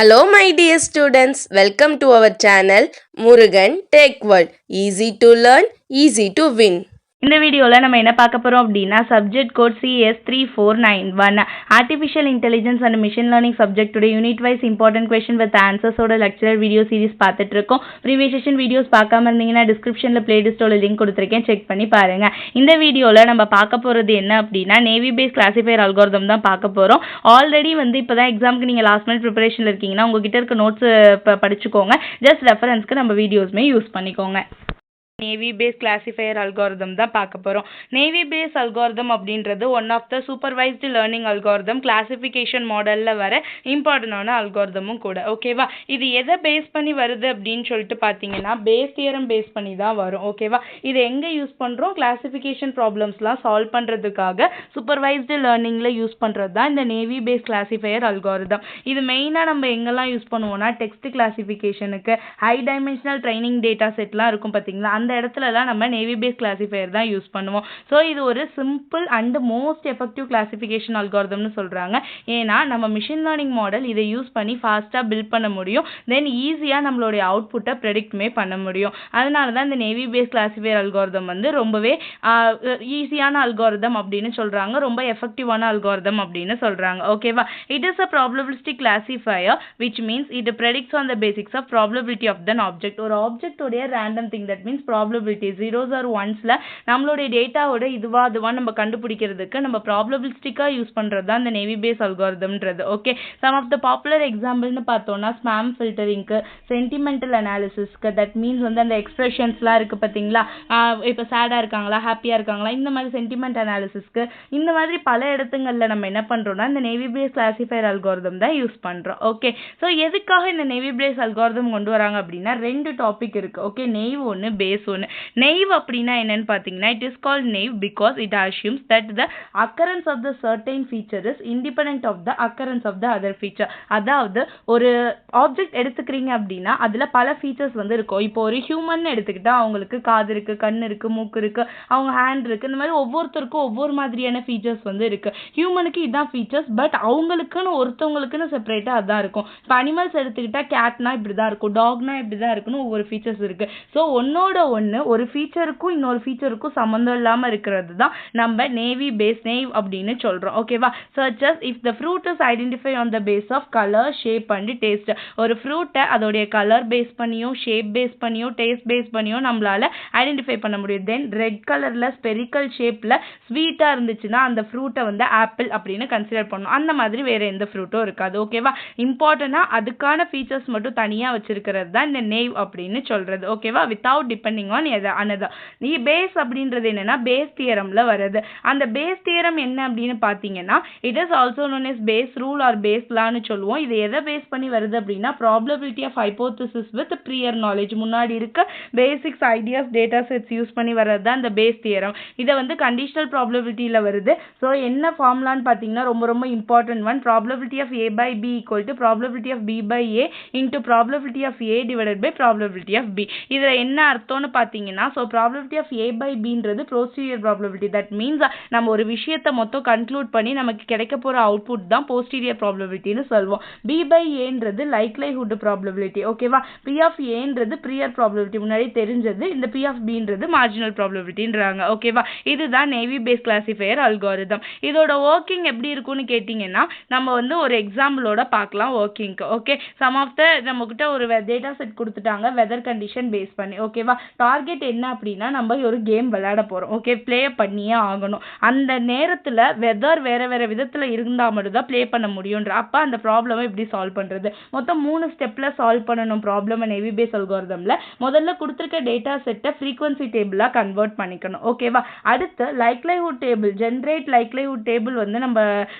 Hello my dear students, welcome to our channel Murugan Tech World. Easy to learn, easy to win. இந்த வீடியோவில் நம்ம என்ன பார்க்க போகிறோம் அப்படின்னா subject code CS3491 artificial intelligence and machine learning சப்ஜெக்டோட unit wise important question with ஆன்சர்ஸோட lecturer video series பார்த்துட்டு இருக்கோம். ப்ரீவியஸ் செஷன் வீடியோஸ் பார்க்காம இருந்தீங்கன்னா டிஸ்கிரிப்ஷனில் பிளேலிஸ்ட்டோட லிங்க் கொடுத்துருக்கேன், செக் பண்ணி பாருங்கள். இந்த வீடியோவில் நம்ம பார்க்க போகிறது என்ன அப்படின்னா நேவி பேஸ் கிளாசிஃபையர் அல்காரிதம் தான் பார்க்க போகிறோம். ஆல்ரெடி இப்போ தான் எக்ஸாமுக்கு நீங்கள் லாஸ்ட் மினிட் ப்ரிப்பரேஷனில் இருக்கீங்கன்னா உங்ககிட்ட இருக்க நோட்ஸ் படிச்சுக்கோங்க. ஜஸ்ட் ரெஃபரன்ஸ்க்கு நம்ம வீடியோஸ்மே யூஸ் பண்ணிக்கோங்க. நேவி பேஸ் கிளாசிஃபையர் அல்காரிதம் தான் பார்க்க போகிறோம். நேவி பேஸ் அல்காரிதம் அப்படின்றது one of the supervised learning algorithm, classification மாடலில் வர இம்பார்ட்டண்டான அல்காரிதமும் கூட. ஓகேவா, இது எதை பேஸ் பண்ணி வருது அப்படின்னு சொல்லிட்டு பார்த்தீங்கன்னா பேஸ் தியரம் பேஸ் பண்ணி தான் வரும். ஓகேவா, இது எங்கே யூஸ் பண்ணுறோம்? கிளாசிஃபிகேஷன் ப்ராப்ளம்ஸ்லாம் சால்வ் பண்ணுறதுக்காக சூப்பர்வைஸ்டு லேர்னிங்கில் யூஸ் பண்ணுறது தான் இந்த நேவி பேஸ் கிளாசிஃபையர் அல்காரிதம். இது மெயினாக நம்ம எங்கெல்லாம் யூஸ் பண்ணுவோம்னா டெக்ஸ்ட் கிளாசிஃபிகேஷனுக்கு, ஹை டைமென்ஷனல் ட்ரைனிங் டேட்டா செட்லாம் இருக்கும் பார்த்தீங்களா, அந்த இடத்துலலாம் நம்ம நேவி பேஸ் கிளாசிஃபையர் தான் யூஸ் பண்ணுவோம். ஸோ இது ஒரு simple and most effective classification அல்காரிதம்னு சொல்கிறாங்க. ஏன்னா நம்ம மிஷின் லேர்னிங் மாடல் இதை யூஸ் பண்ணி ஃபாஸ்ட்டாக பில்ட் பண்ண முடியும், தென் ஈஸியாக நம்மளுடைய அவுட்புட்டை ப்ரெடிக்ட்மே பண்ண முடியும். அதனால தான் இந்த நேவி பேஸ் கிளாசிஃபையர் அல்காரிதம் ரொம்பவே ஈஸியான அல்காரிதம் அப்படின்னு சொல்கிறாங்க, ரொம்ப எஃபெக்டிவான அல்காரிதம் அப்படின்னு சொல்கிறாங்க. ஓகேவா, it is a probabilistic classifier which means it predicts on the basics of probability of than object. ஒரு ஆப்ஜெக்டோடைய random thing, that means probability zeros or ஒன்ஸ்ல நம்மளுடைய டேட்டாவோட இதுவா நம்ம கண்டுபிடிக்கிறதுக்கு நம்ம ப்ராபபிலிஸ்டிக்காக யூஸ் பண்ணுறது தான் இந்த நேவி பேஸ் அல்காரிதம்ன்றது. Okay, some of the popular எக்ஸாம்பிள்னு பார்த்தோம்னா ஸ்பேம் ஃபில்டரிங்க்கு, சென்டிமெண்டல் அனாலிசிஸ்க்கு, தட் மீன்ஸ் அந்த எக்ஸ்பிரஷன்ஸ்லாம் இருக்குது பார்த்தீங்களா, இப்போ சேடாக இருக்காங்களா ஹாப்பியாக இருக்காங்களா, இந்த மாதிரி சென்டிமெண்ட் அனாலிசிஸ்க்கு, இந்த மாதிரி பல இடத்துங்களில் நம்ம என்ன பண்ணுறோம்னா இந்த நேவி பேஸ் கிளாசிஃபையர் அல்காரிதம் தான் யூஸ் பண்ணுறோம். ஓகே, ஸோ எதுக்காக இந்த நேவி பேஸ் அல்காரிதம் கொண்டு வராங்க அப்படின்னா ரெண்டு டாபிக் இருக்குது. ஓகே, நெய்வ் ஒன்று, பேஸ் ஒன்று. நெய்வ் அப்படின்னா என்னன்னு பார்த்தீங்கன்னா it is called naive because it assumes that the occurrence of the certain feature is independent of the occurrence of the other feature. அதாவது ஒரு ஆப்ஜெக்ட் எடுத்துக்கிறீங்க அப்படின்னா அதில் பல ஃபீச்சர்ஸ் இருக்கும். இப்போ ஒரு ஹியூமன் எடுத்துக்கிட்டா அவங்களுக்கு காது இருக்கு, கண் இருக்கு, மூக்கு இருக்கு, அவங்க ஹேண்ட் இருக்கு, இந்த மாதிரி ஒவ்வொருத்தருக்கும் ஒவ்வொரு மாதிரியான ஃபீச்சர்ஸ் இருக்கு. ஹியூமனுக்கு இதுதான் ஃபீச்சர்ஸ், பட் அவங்களுக்குன்னு ஒருத்தவங்களுக்குன்னு செப்பரேட்டா அதான் இருக்கும். இப்போ அனிமல்ஸ் எடுத்துக்கிட்டா கேட்னா இப்படிதான் இருக்கும், டாக்னா இப்படிதான் இருக்குன்னு ஒவ்வொரு ஃபீச்சர்ஸ் இருக்கு. ஸோ ஒன்னோட ஒன்று ஒரு ஃபீச்சருக்கும் இன்னொரு ஃபீச்சருக்கும் சம்மந்தம் இல்லாமல் இருக்கிறது தான் நம்ம நேவி பேஸ் நெய்வ் அப்படின்னு சொல்கிறோம். ஓகேவா, such as if the fruit is identify on the base of colour, shape and taste. ஒரு ஃப்ரூட்டை அதோடைய கலர் பேஸ் பண்ணியும், ஷேப் பேஸ் பண்ணியும், டேஸ்ட் பேஸ் பண்ணியும் நம்மளால ஐடென்டிஃபை பண்ண முடியும். தென் ரெட் கலரில் ஸ்பெரிக்கல் ஷேப்பில் ஸ்வீட்டாக இருந்துச்சுன்னா அந்த ஃப்ரூட்டை ஆப்பிள் அப்படின்னு கன்சிடர் பண்ணணும். அந்த மாதிரி வேறு எந்த ஃப்ரூட்டும் இருக்காது. ஓகேவா, இம்பார்ட்டண்டாக அதுக்கான ஃபீச்சர்ஸ் மட்டும் தனியாக வச்சிருக்கிறது தான் இந்த நெய்வ் அப்படின்னு சொல்கிறது. ஓகேவா, without depending on another. Bayes அப்படின்றது என்னன்னா பேஸ் தியரம்ல வருது. அந்த பேஸ் தியரம் என்ன அப்படின்னு பார்த்தீங்கன்னா it is also known as Bayes rule or Bayes லான்னு சொல்லுவோம். இது எதை பேஸ் பண்ணி வருது அப்படின்னா probability of hypothesis with prior knowledge. முன்னாடி இருக்க basics, ideas, data sets use பண்ணி வர்றது தான் இந்த பேஸ் தியரம். இதை கண்டிஷனல் ப்ராபபிலிட்டியில் வருது. ஸோ என்ன ஃபார்முலான்னு பார்த்தீங்கன்னா ரொம்ப ரொம்ப important one, probability of A by B equal to probability of B by A into probability of A divided by probability of B. இதில் என்ன அர்த்தம்னு பார்த்தீங்கன்னா so probability of A by Bன்றது போஸ்டீரியர் ப்ராபபிலிட்டி. தட் மீன்ஸ் நம்ம ஒரு விஷயத்தை மொத்தம் conclude பண்ணி நமக்கு கிடைக்க போகிற அவுட்புட் தான் போஸ்டீரியர் ப்ராபபிலிட்டின்னு சொல்லுவோம். B by Aன்றது லைக்லைஹுட் ப்ராபபிலிட்டி. ஓகேவா, P ஆஃப் Aன்றது ப்ரியர் ப்ராபபிலிட்டி, முன்னாடி தெரிஞ்சது. இந்த P ஆஃப் Bன்றது மார்ஜினல் ப்ராபபிலிட்டின்றாங்க. ஓகேவா, இதுதான் நேவி பேஸ் கிளாசிஃபையர் அல்காரிதம். இதோட ஒர்க்கிங் எப்படி இருக்கும்னு கேட்டிங்கன்னா நம்ம ஒரு எக்ஸாம்பிளோட பார்க்கலாம் ஒர்க்கிங்க்கு. ஓகே, சம் ஆஃப் த நம்மக்கிட்ட ஒரு டேட்டா செட் கொடுத்துட்டாங்க வெதர் கண்டிஷன் பேஸ் பண்ணி. ஓகேவா, டார்கெட் என்ன அப்படின்னா நம்ம ஒரு கேம் விளையாட போகிறோம். ஓகே, ப்ளே பண்ணியே ஆகணும். அந்த நேரத்தில் வெதர் வேறு வேறு விதத்தில் இருந்தால் மட்டும் தான் ப்ளே பண்ண முடியுன்ற. அப்போ அந்த ப்ராப்ளமை எப்படி சால்வ் பண்ணுறது? மொத்தம் 3 ஸ்டெப்பில் சால்வ் பண்ணணும் ப்ராப்ளம் நேவி பேஸ் அல்காரிதமில். முதல்ல கொடுத்துருக்க டேட்டா செட்டை ஃப்ரீக்வன்சி டேபிளாக கன்வெர்ட் பண்ணிக்கணும். ஓகேவா, அடுத்து லைக்லைஹுட் டேபிள், ஜென்ரேட் லைக்லைஹுட் டேபிள் நம்ம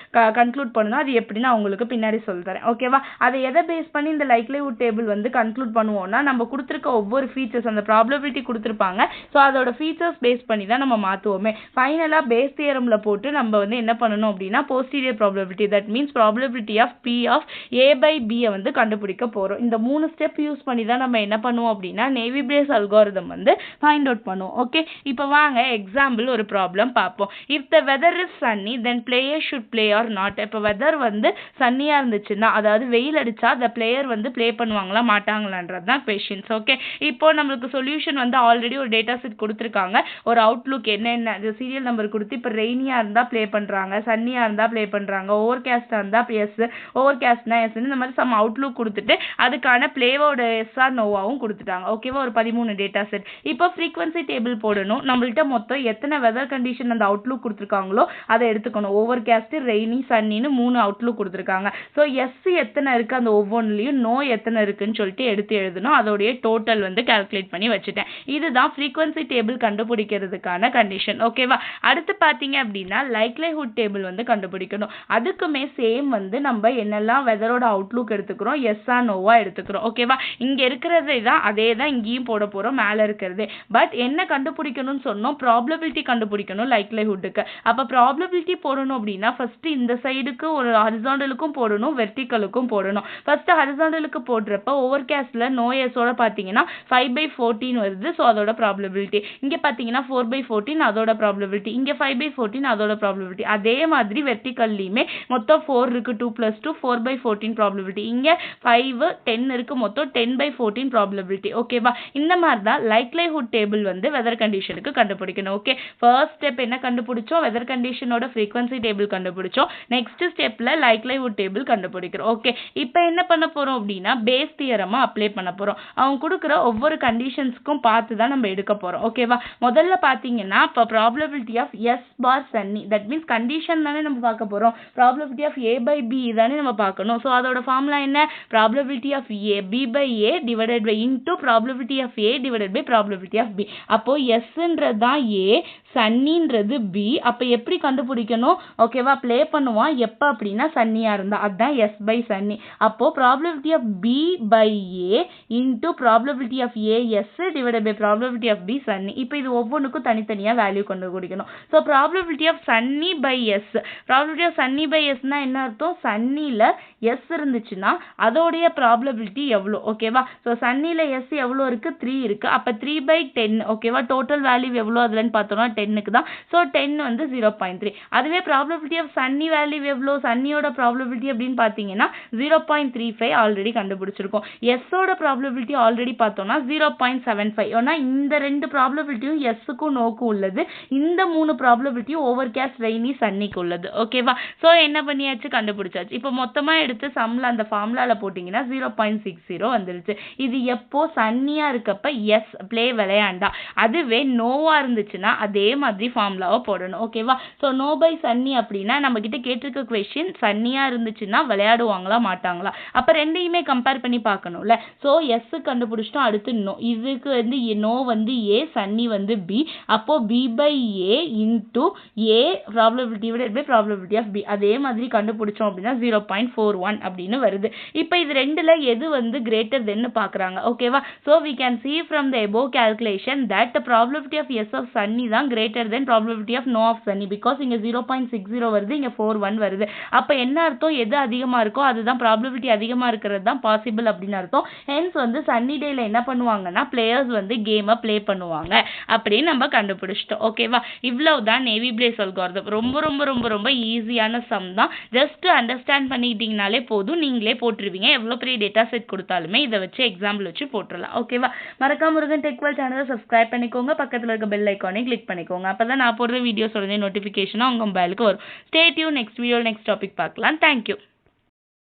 கன்க்ளூட் பண்ணணும். அது எப்படின்னு அவங்களுக்கு பின்னாடி சொல்லித்தரேன். ஓகேவா, அதை எதை பேஸ் பண்ணி இந்த லைக்லைஹுட் டேபிள் கன்க்ளூட் பண்ணுவோம்னா நம்ம கொடுத்துருக்க ஒவ்வொரு ஃபீச்சர்ஸ், அந்த ப்ராபபிலிட்டி ப்ராபபிலிட்டி கொடுத்துருப்பாங்க. ஸோ அதோட ஃபீச்சர்ஸ் பேஸ் பண்ணி தான் நம்ம மாற்றுவோமே. ஃபைனலாக பேஸ் தியரமில் போட்டு நம்ம வந்து என்ன பண்ணணும் அப்படின்னா posterior probability, that means probability of B of A by பியை வந்து கண்டுபிடிக்க போகிறோம். இந்த 3 ஸ்டெப் யூஸ் பண்ணி தான் நம்ம என்ன பண்ணுவோம் அப்படின்னா நேவி பிரேஸ் அல்காரிதம் வந்து ஃபைண்ட் அவுட் பண்ணுவோம். ஓகே, இப்போ வாங்க எக்ஸாம்பிள் ஒரு ப்ராப்ளம் பார்ப்போம். If the weather is sunny then player should play or not. இப்போ வெதர் வந்து சன்னியாக இருந்துச்சுன்னா, அதாவது வெயில் அடிச்சா அந்த பிளேயர் வந்து ப்ளே பண்ணுவாங்களா மாட்டாங்களான்றது தான் கொஸ்டின்ஸ். ஓகே, இப்போ நம்மளுக்கு சொல்யூஷன் வந்து ஆல்ரெடி ஒரு டேட்டா செட் கொடுத்துருக்காங்க. ஒரு அவுட்லுக் என்னென்ன சீரியல் நம்பர் கொடுத்து இப்போ ரெய்னியாக இருந்தால் ப்ளே பண்ணுறாங்க, சன்னியாக இருந்தால் ப்ளே பண்ணுறாங்க, ஓவர் கேஸ்டாக இருந்தால் எஸ், ஓவர் கேஸ்ட்னா எஸ்ன்னு இந்த மாதிரி சம் அவுட்லுக் கொடுத்துட்டு அதுக்கான பிளேவோட எஸ்ஆர் நோவாவும் கொடுத்துட்டாங்க. ஓகேவா, ஒரு 13 டேட்டா செட். இப்போ ஃப்ரீக்வன்சி டேபிள் போடணும். நம்மள்கிட்ட மொத்தம் எத்தனை வெதர் கண்டிஷன் அந்த அவுட்லுக் கொடுத்துருக்காங்களோ அதை எடுத்துக்கணும். ஓவர் கேஸ்ட், ரெய்னி, சன்னின்னு 3 அவுட்லுக் கொடுத்துருக்காங்க. ஸோ எஸ் எத்தனை இருக்குது அந்த ஒவ்வொன்றுலையும், நோ எத்தனை இருக்குன்னு சொல்லிட்டு எடுத்து எழுதணும். அதோடைய டோட்டல் வந்து கால்குலேட் பண்ணி வச்சுட்டேன். இதுதான் ஃப்ரீக்வன்சி டேபிள் கண்டுபிடிக்கிறதுக்கான கண்டிஷன். ஓகேவா, அடுத்து பார்த்தீங்க அப்படின்னா லைக்லிஹுட் டேபிள் வந்து கண்டுபிடிக்கணும். அதுக்குமே சேம் வந்து நம்ம என்னெல்லாம் வெதரோட அவுட்லுக் எடுத்துக்கிறோம், எஸ்ஆ நோவா எடுத்துக்கிறோம். ஓகேவா, இங்கே இருக்கிறதே தான் அதே தான் இங்கேயும் போட போகிறோம், மேலே இருக்கிறதே. பட் என்ன கண்டுபிடிக்கணும்னு சொன்னோம், ப்ராபபிலிட்டி கண்டுபிடிக்கணும் லைக்லிஹுட்டுக்கு. அப்போ ப்ராபபிலிட்டி போடணும் அப்படின்னா ஃபர்ஸ்ட் இந்த சைடுக்கு ஒரு ஹரிசாண்டலுக்கும் போடணும், வெர்டிக்கலுக்கும் போடணும். ஃபர்ஸ்ட் ஹரிசாண்டலுக்கு போடுறப்ப ஓவர் கேஸ்ட்ல நோயஸோட பார்த்தீங்கன்னா 5/14 வருது. ஸோ அதோட ப்ராபபிலிட்டி இங்கே பார்த்தீங்கன்னா 4/14 அதோட ப்ராபபிலிட்டி, இங்கே 5/14 அதோட ப்ராபபிலிட்டி. அதே மாதிரி வெர்டிக்கல்லையுமே மொத்தம் 4 இருக்கு, 2 + 2 4/14 ப்ராபபிலிட்டி. இங்கே 5 10 இருக்கு, மொத்தம் 10/14 ப்ராபபிலிட்டி. ஓகேவா, இந்த மாதிரி தான் லைக்லிஹுட் டேபிள் வந்து வெதர் கண்டிஷனுக்கு கண்டுபிடிக்கணும். ஓகே, ஃபர்ஸ்ட் ஸ்டெப் என்ன கண்டுபிடிச்சோம், வெதர் கண்டிஷனோட ஃப்ரீக்வன்சி டேபிள் கண்டுபிடிச்சோம். நெக்ஸ்ட் ஸ்டெப்ல லைக்லிஹுட் டேபிள் கண்டுபிடிக்கிறோம். ஓகே, இப்போ என்ன பண்ண போறோம் அப்படின்னா பேஸ் தியரமா அப்ளை பண்ண போறோம். அவங்க கொடுக்குற ஒவ்வொரு கண்டிஷன்ஸ்க்கும் பார்த்து தான் நம்ம எடுக்க போறோம். ஓகேவா, முதல்ல பார்த்தீங்கன்னா இப்போ probability of S bar sunny, that means condition தானே நம்ம பார்க்க போறோம். Probability of A by B தானே நம்ம பார்க்கணும். ஸோ அதோட ஃபார்முலா என்ன, probability of A B by A divided by into probability of A divided by probability of B. அப்போ எஸ்ன்றது தான் ஏ, சன்னின்றது பி. அப்போ எப்படி கண்டுபிடிக்கணும், ஓகேவா, ப்ளே பண்ணுவான் எப்போ அப்படின்னா சன்னியாக இருந்தால், அதுதான் எஸ் பை சன்னி. அப்போ probability of B by A into probability of A yes divided by probability of B sunny. இப்போ இது ஒவ்வொன்றுக்கும் தனித்தனியாக வேல்யூ கண்டுபிடிக்கணும். So probability of sunny by yes, probability of sunny by எஸ்னா என்ன அர்த்தம், சன்னியில் எஸ் இருந்துச்சுன்னா அதோடைய ப்ராபபிலிட்டி எவ்வளோ. ஓகேவா, ஸோ சன்னியில் எஸ் எவ்வளோ இருக்குது, 3 இருக்குது. அப்போ 3/10. ஓகேவா, டோட்டல் வேல்யூ எவ்வளோ அதுலன்னு பார்த்தோம்னா 10க்கு தான். ஸோ 10 வந்து 0.3. அதுவே ப்ராபபிலிட்டி ஆஃப் சன்னி வேல்யூ எவ்வளோ, சன்னியோட ப்ராபபிலிட்டி அப்படின்னு பார்த்தீங்கன்னா 0.35 ஆல்ரெடி கண்டுபிடிச்சிருக்கோம். எஸ்ஸோட ப்ராபபிலிட்டி ஆல்ரெடி பார்த்தோம்னா 0.75. ஏன்னா இந்த 2 ப்ராபபிலிட்டியும் எஸ்ஸுக்கும் நோக்கும் உள்ளது. இந்த 3 ப்ராபபிலிட்டியும் ஓவர் கேஸ்ட், ரெய்னி, சன்னிக்கு உள்ளது. ஓகேவா, ஸோ என்ன பண்ணியாச்சு, கண்டுபிடிச்சாச்சு. இப்போ மொத்தமாக எடுத்து சம்மில் அந்த ஃபார்முலாவில் போட்டிங்கன்னா 0.60 வந்துருச்சு. இது எப்போ சன்னியாக இருக்கப்ப எஸ் ப்ளே விளையாண்டா. அதுவே நோவா இருந்துச்சுன்னா அதே மாதிரி ஃபார்முலாவை போடணும். ஓகேவா, ஸோ நோ பை சன்னி அப்படின்னா நம்ம கிட்ட கேட்டிருக்க கொஸ்டின் சன்னியாக இருந்துச்சுன்னா விளையாடுவாங்களா மாட்டாங்களா. அப்போ ரெண்டையுமே கம்பேர் பண்ணி பார்க்கணும்ல. ஸோ எஸ் கண்டுபிடிச்சிட்டோம், அடுத்து நோ. இதுக்கு வந்து நோ வந்து ஏ, சன்னி வந்து பி. அப்போ B by A into A probability divided by probability of B. அதே மாதிரி கண்டுபிடிச்சோம் அப்படின்னா 0.41 அப்படின்னு வருது. இப்போ இது ரெண்டுல எது வந்து கிரேட்டர் தென்னு பார்க்குறாங்க. ஓகேவா, so we can see from the above calculation that the probability of yes of sunny தான் greater than probability of no of sunny, because இங்க 0.60 வருது, இங்க 41 வருது. அப்போ என்ன அர்த்தம், எது அதிகமாக இருக்கோ அதுதான் ப்ராபபிலிட்டி அதிகமாக இருக்கிறது தான் பாசிபிள் அப்படின்னு அர்த்தம். ஹென்ஸ் வந்து சன்னி டேல என்ன பண்ணுவாங்கன்னா பிளேயர்ஸ் வந்து கேமை ப்ளே பண்ணுவாங்க அப்படின்னு நம்ம கண்டுபிடிச்சிட்டோம். ஓகேவா, இவ்வளவு தான் நேவி பிரேஸ் அல்காரிதம். ரொம்ப ரொம்ப ரொம்ப ரொம்ப ஈஸியான சம் தான். ஜஸ்ட் அண்டர்ஸ்டாண்ட் பண்ணிக்கிட்டீங்கனாலே போதும், நீங்களே போட்டுருவீங்க. எவ்வளோ பெரிய டேட்டா செட் கொடுத்தாலுமே இதை வச்சு எக்ஸாம்பிள் வச்சு போட்டுடலாம். ஓகேவா, மறக்காம முருகன் டெக் வேர்ல்ட் சேனலை சப்ஸ்கிரைப் பண்ணிக்கோங்க, பக்கத்தில் இருக்க பெல் ஐக்கானை கிளிக் பண்ணிக்கோங்க. அப்பதான் நான் போடுற வீடியோஸ் உடனே நோட்டிஃபிகேஷனாக உங்கள் மொபைலுக்கு வரும். Stay tune, next video next topic பார்க்கலாம். தேங்க்யூ.